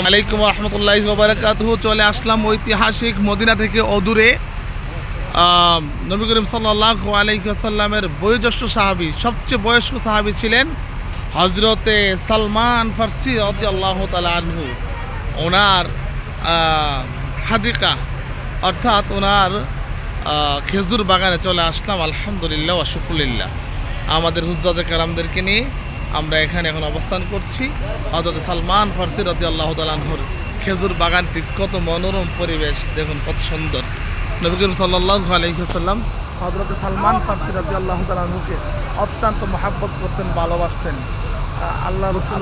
আলাইকুম ওয়া রাহমাতুল্লাহি ওয়া বারাকাতুহু। চলে আসলাম ঐতিহাসিক মদিনা থেকে অদূরে নবী করিম সাল্লাল্লাহু আলাইহি ওয়াসাল্লামের বয়োজ্যেষ্ঠ সাহাবী, সবচেয়ে বয়স্ক সাহাবী ছিলেন হযরতে সালমান ফারসি রাদিয়াল্লাহু তাআলা আনহু। ওনার হাদিকা অর্থাৎ ওনার খেজুর বাগানে চলে আসলাম। আলহামদুলিল্লাহ ওয়া শুকরিল্লাহ। আমাদের হুজ্জাতে কেরামদেরকে নিয়ে আমরা এখানে এখন অবস্থান করছি। হযরত সালমান ফারসি রাদিয়াল্লাহু তাআলা আনহুর খেজুর বাগানটি কত মনোরম পরিবেশ, দেখুন কত সুন্দর। নবী করিম সাল্লাল্লাহু আলাইহি ওয়াসাল্লাম হযরত সালমান ফারসি রাদিয়াল্লাহু তাআলা আনহুকে অত্যন্ত মহব্বত করতেন, ভালোবাসতেন। আল্লাহ রাসূল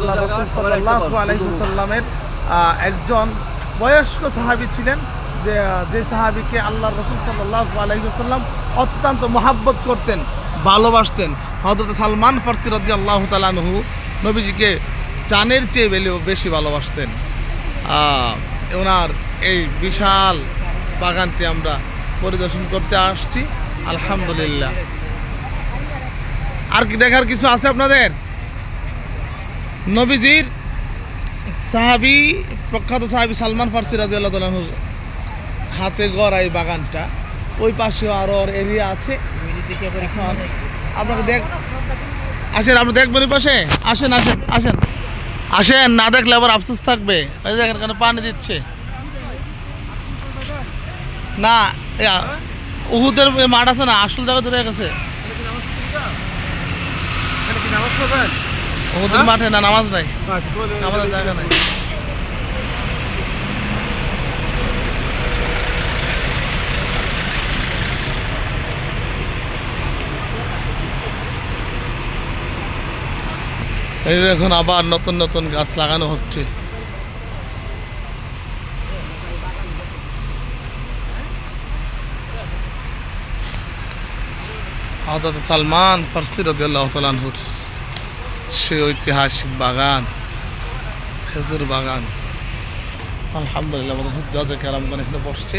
সাল্লাল্লাহু আলাইহি ওয়াসাল্লামের একজন বয়স্ক সাহাবী ছিলেন, যে সাহাবীকে আল্লাহ রাসূল সাল্লাল্লাহু আলাইহি ওয়াসাল্লাম অত্যন্ত মহব্বত করতেন, ভালোবাসতেন। হযরত সালমান ফারসি রাদিয়াল্লাহু তাআলা আনহু নবীজিকে জানের চেয়ে বেশি ভালোবাসতেন। ওনার এই বিশাল বাগানটি আমরা পরিদর্শন করতে আসছি। আলহামদুলিল্লাহ। আর কি দেখার কিছু আছে আপনাদের? নবীজির সাহাবী, প্রখ্যাত সাহাবী সালমান ফারসি রাদিয়াল্লাহু তাআলা আনহু হাতে গড়া এই বাগানটা, ওই পাশেও আরও এরিয়া আছে। আপনাকে আসেন, আপনি দেখবেন ওই পাশে। আসেন আসেন আসেন আসেন, না দেখলে আবার আফসোস থাকবে। ওই দেখেন এখানে পানি দিচ্ছে না, উহুদের মাঠ আছে না, আসল জায়গা ধরে গেছে উহুদের মাঠে। না, নামাজ নাই, নামাজের জায়গা নাই। এই দেখুন আবার নতুন নতুন গাছ লাগানো হচ্ছে। হযরত সালমান ফারসি রাদিয়াল্লাহু তাআলা আনহুর সেই ঐতিহাসিক বাগান, খেজুর বাগান। আলহামদুলিল্লাহ, আমাদের হুজ্জাতে কেরামগণ এখানে বসছে,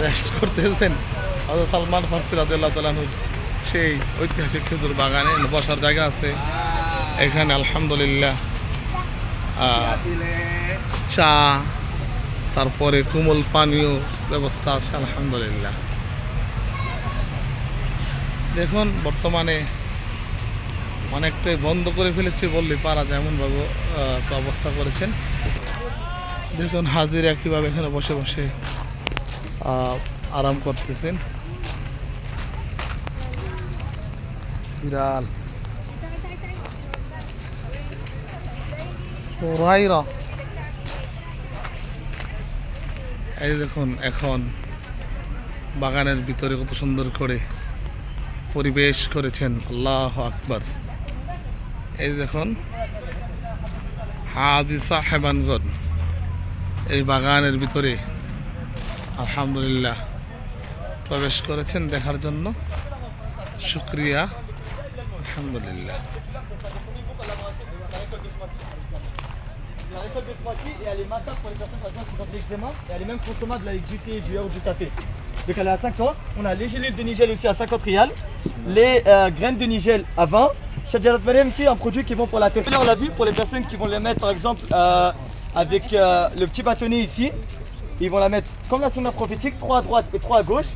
রেস্ট করতেছেন। হযরত সালমান ফারসি রাদিয়াল্লাহু তাআলা আনহুর সেই ঐতিহাসিক খেজুর বাগানে বসার জায়গা আছে এখানে। আলহামদুলিল্লাহ, চা, তারপরে কোমল পানীয় ব্যবস্থা আছে। আলহামদুলিল্লাহ। দেখুন বর্তমানে অনেকটাই বন্ধ করে ফেলেছে বললে পারা যায়, এমনভাবে অবস্থা করেছেন। দেখুন হাজিরা কীভাবে এখানে বসে বসে আরাম করতেছেন। বিড়াল এই দেখুন এখন বাগানের ভিতরে কত সুন্দর করে পরিবেশ করেছেন। আল্লাহু আকবার। এই দেখুন হাজি সাহেবানগণ এই বাগানের ভিতরে আলহামদুলিল্লাহ প্রবেশ করেছেন দেখার জন্য। শুকরিয়া, আলহামদুলিল্লাহ। La récolte de ce mois-ci et elle est massable pour les personnes par exemple qui ont de l'eczéma et elle est même consommable avec du thé, du yaourt, du café. Donc elle est à 50. On a les gélules de Nigel aussi à 50 rials, les graines de Nigel à 20. Shadjarat Mariam ici un produit qui est bon pour la tête. Là on l'a vu pour les personnes qui vont les mettre par exemple avec le petit bâtonnet ici. Ils vont la mettre comme la sunna prophétique, 3 à droite et 3 à gauche.